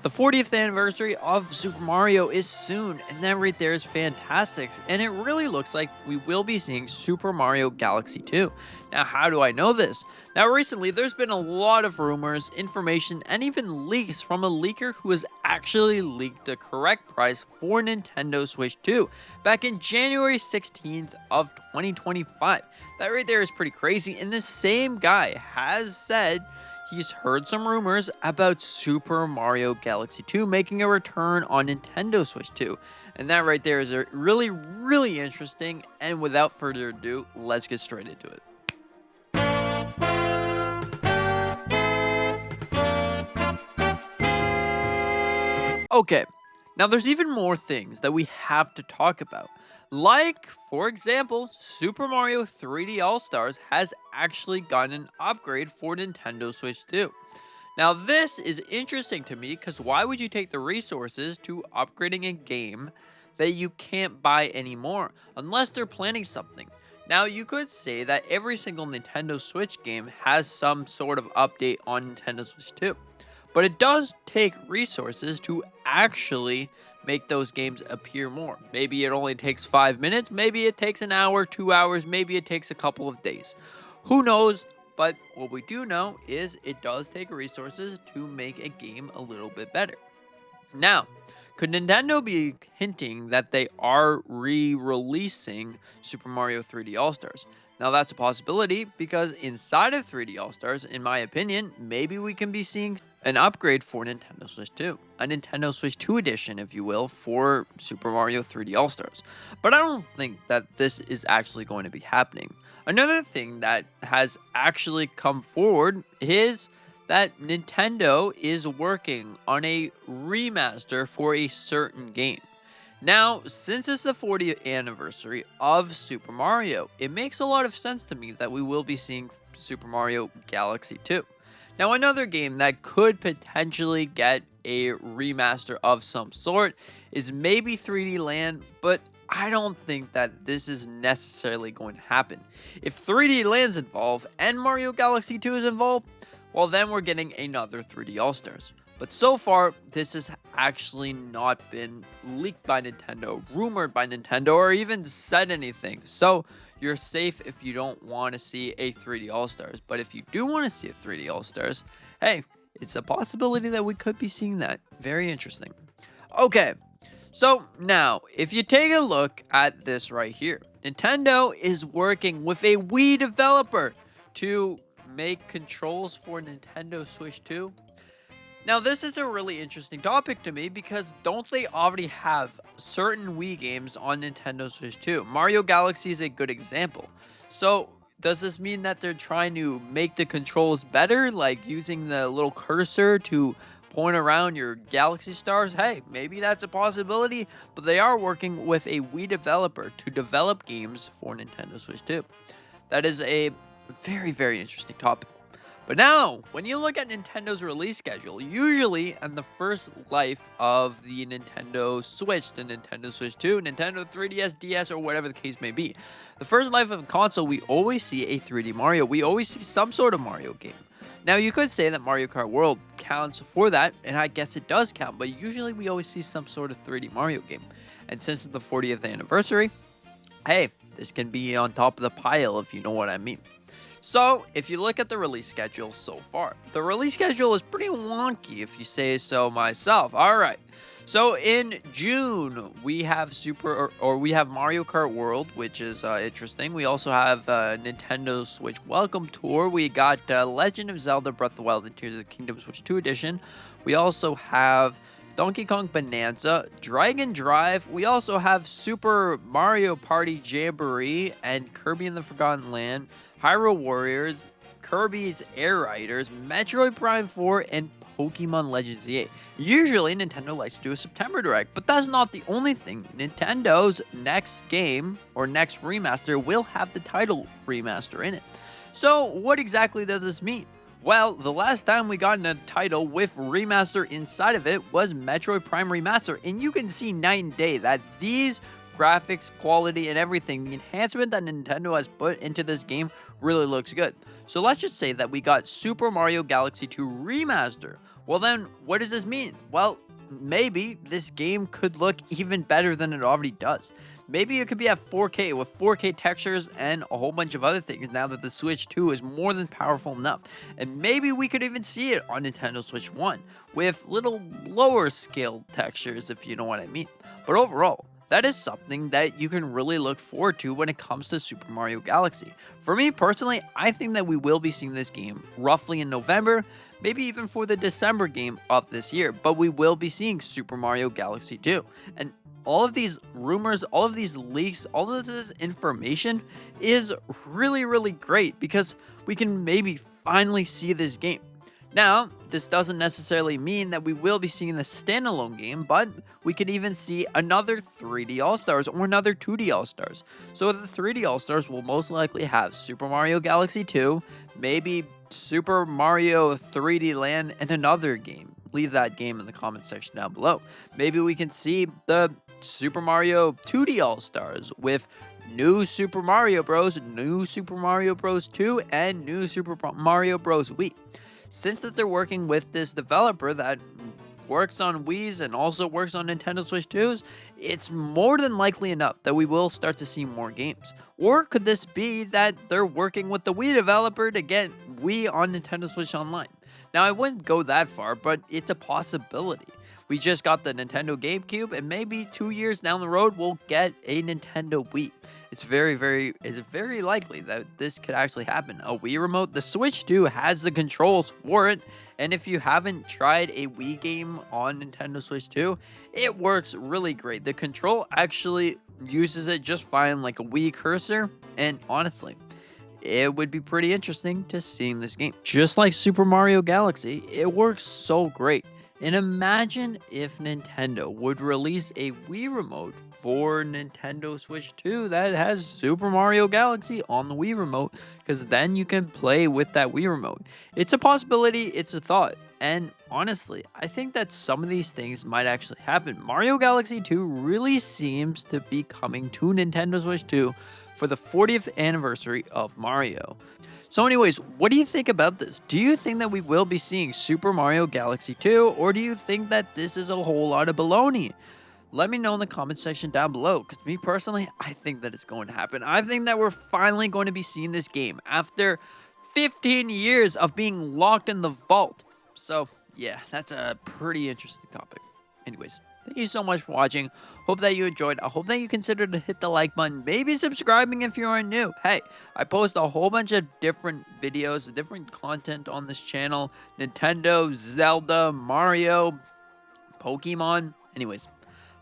The 40th anniversary of Super Mario is soon, and that right there is fantastic. And it really looks like we will be seeing Super Mario Galaxy 2. Now, how do I know this? Now, recently, there's been a lot of rumors, information, and even leaks from a leaker who has actually leaked the correct price for Nintendo Switch 2 back in January 16th of 2025. That right there is pretty crazy, and the same guy has said he's heard some rumors about Super Mario Galaxy 2 making a return on Nintendo Switch 2. And that right there is really, really interesting. And without further ado, let's get straight into it. Okay, now there's even more things that we have to talk about. Like, for example, Super Mario 3D All-Stars has actually gotten an upgrade for Nintendo Switch 2. Now, this is interesting to me because why would you take the resources to upgrading a game that you can't buy anymore unless they're planning something? Now, you could say that every single Nintendo Switch game has some sort of update on Nintendo Switch 2, but it does take resources to actually make those games appear more. Maybe it only takes 5 minutes, maybe it takes an hour, 2 hours, maybe it takes a couple of days. Who knows? But what we do know is it does take resources to make a game a little bit better. Now, could Nintendo be hinting that they are re-releasing Super Mario 3D All-Stars? Now that's a possibility because inside of 3D All-Stars, in my opinion, maybe we can be seeing an upgrade for Nintendo Switch 2. A Nintendo Switch 2 edition, if you will, for Super Mario 3D All-Stars. But I don't think that this is actually going to be happening. Another thing that has actually come forward is that Nintendo is working on a remaster for a certain game. Now, since it's the 40th anniversary of Super Mario, it makes a lot of sense to me that we will be seeing Super Mario Galaxy 2. Now, another game that could potentially get a remaster of some sort is maybe 3D Land, but I don't think that this is necessarily going to happen. If 3D Land's involved and Mario Galaxy 2 is involved, well, then we're getting another 3D All-Stars. But so far, this has actually not been leaked by Nintendo, rumored by Nintendo, or even said anything. So you're safe if you don't want to see a 3D All-Stars. But if you do want to see a 3D All-Stars, hey, it's a possibility that we could be seeing that. Very interesting. Okay, so now, if you take a look at this right here, Nintendo is working with a Wii developer to make controls for Nintendo Switch 2. Now, this is a really interesting topic to me because don't they already have certain Wii games on Nintendo Switch 2? Mario Galaxy is a good example. So, does this mean that they're trying to make the controls better, like using the little cursor to point around your Galaxy Stars? Hey, maybe that's a possibility, but they are working with a Wii developer to develop games for Nintendo Switch 2. That is a very, very interesting topic. But now, when you look at Nintendo's release schedule, usually in the first life of the Nintendo Switch, the Nintendo Switch 2, Nintendo 3DS, DS, or whatever the case may be, the first life of a console, we always see a 3D Mario. We always see some sort of Mario game. Now, you could say that Mario Kart World counts for that, and I guess it does count, but usually we always see some sort of 3D Mario game. And since it's the 40th anniversary, hey, this can be on top of the pile if you know what I mean. So, if you look at the release schedule so far, the release schedule is pretty wonky if you say so myself. Alright, so in June, we have we have Mario Kart World, which is interesting. We also have Nintendo Switch Welcome Tour. We got Legend of Zelda Breath of the Wild and Tears of the Kingdom Switch 2 Edition. We also have Donkey Kong Bonanza, Dragon Drive. We also have Super Mario Party Jamboree and Kirby in the Forgotten Land, Hyrule Warriors, Kirby's Air Riders, Metroid Prime 4, and Pokemon Legends Z8. Usually, Nintendo likes to do a September Direct, but that's not the only thing. Nintendo's next game, or next remaster, will have the title remaster in it. So, what exactly does this mean? Well, the last time we got a title with remaster inside of it was Metroid Prime Remaster, and you can see night and day that these graphics, quality, and everything, the enhancement that Nintendo has put into this game really looks good. So let's just say that we got Super Mario Galaxy 2 Remaster. Well then, what does this mean? Well, maybe this game could look even better than it already does. Maybe it could be at 4K with 4K textures and a whole bunch of other things now that the Switch 2 is more than powerful enough. And maybe we could even see it on Nintendo Switch 1 with little lower scale textures, if you know what I mean. But overall, that is something that you can really look forward to when it comes to Super Mario Galaxy. For me personally, I think that we will be seeing this game roughly in November, maybe even for the December game of this year, but we will be seeing Super Mario Galaxy 2. And all of these rumors, all of these leaks, all of this information is really, really great because we can maybe finally see this game. Now, this doesn't necessarily mean that we will be seeing the standalone game, but we could even see another 3D All-Stars or another 2D All-Stars. So the 3D All-Stars will most likely have Super Mario Galaxy 2, maybe Super Mario 3D Land, and another game. Leave that game in the comment section down below. Maybe we can see the Super Mario 2D All-Stars with New Super Mario Bros., New Super Mario Bros. 2, and New Super Mario Bros. Wii. Since that they're working with this developer that works on Wii's and also works on Nintendo Switch 2s, it's more than likely enough that we will start to see more games. Or could this be that they're working with the Wii developer to get Wii on Nintendo Switch Online? Now, I wouldn't go that far, but it's a possibility. We just got the Nintendo GameCube, and maybe 2 years down the road, we'll get a Nintendo Wii. It's very likely that this could actually happen. A Wii remote, the Switch 2 has the controls for it, and if you haven't tried a Wii game on Nintendo Switch 2, it works really great. The control actually uses it just fine like a Wii cursor, and honestly, it would be pretty interesting to seeing this game. Just like Super Mario Galaxy, it works so great. And imagine if Nintendo would release a Wii remote for Nintendo Switch 2 that has Super Mario Galaxy on the Wii remote, because then you can play with that Wii remote. It's a possibility, it's a thought, and honestly, I think that some of these things might actually happen. Mario Galaxy 2 really seems to be coming to Nintendo Switch 2 for the 40th anniversary of Mario. So anyways, what do you think about this? Do you think that we will be seeing Super Mario Galaxy 2, or do you think that this is a whole lot of baloney? Let me know in the comment section down below, because me personally, I think that it's going to happen. I think that we're finally going to be seeing this game after 15 years of being locked in the vault. So yeah, that's a pretty interesting topic. Anyways, thank you so much for watching. Hope that you enjoyed. I hope that you considered to hit the like button, maybe subscribing if you are new. Hey, I post a whole bunch of different videos, different content on this channel. Nintendo, Zelda, Mario, Pokemon. Anyways,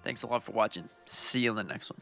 thanks a lot for watching. See you in the next one.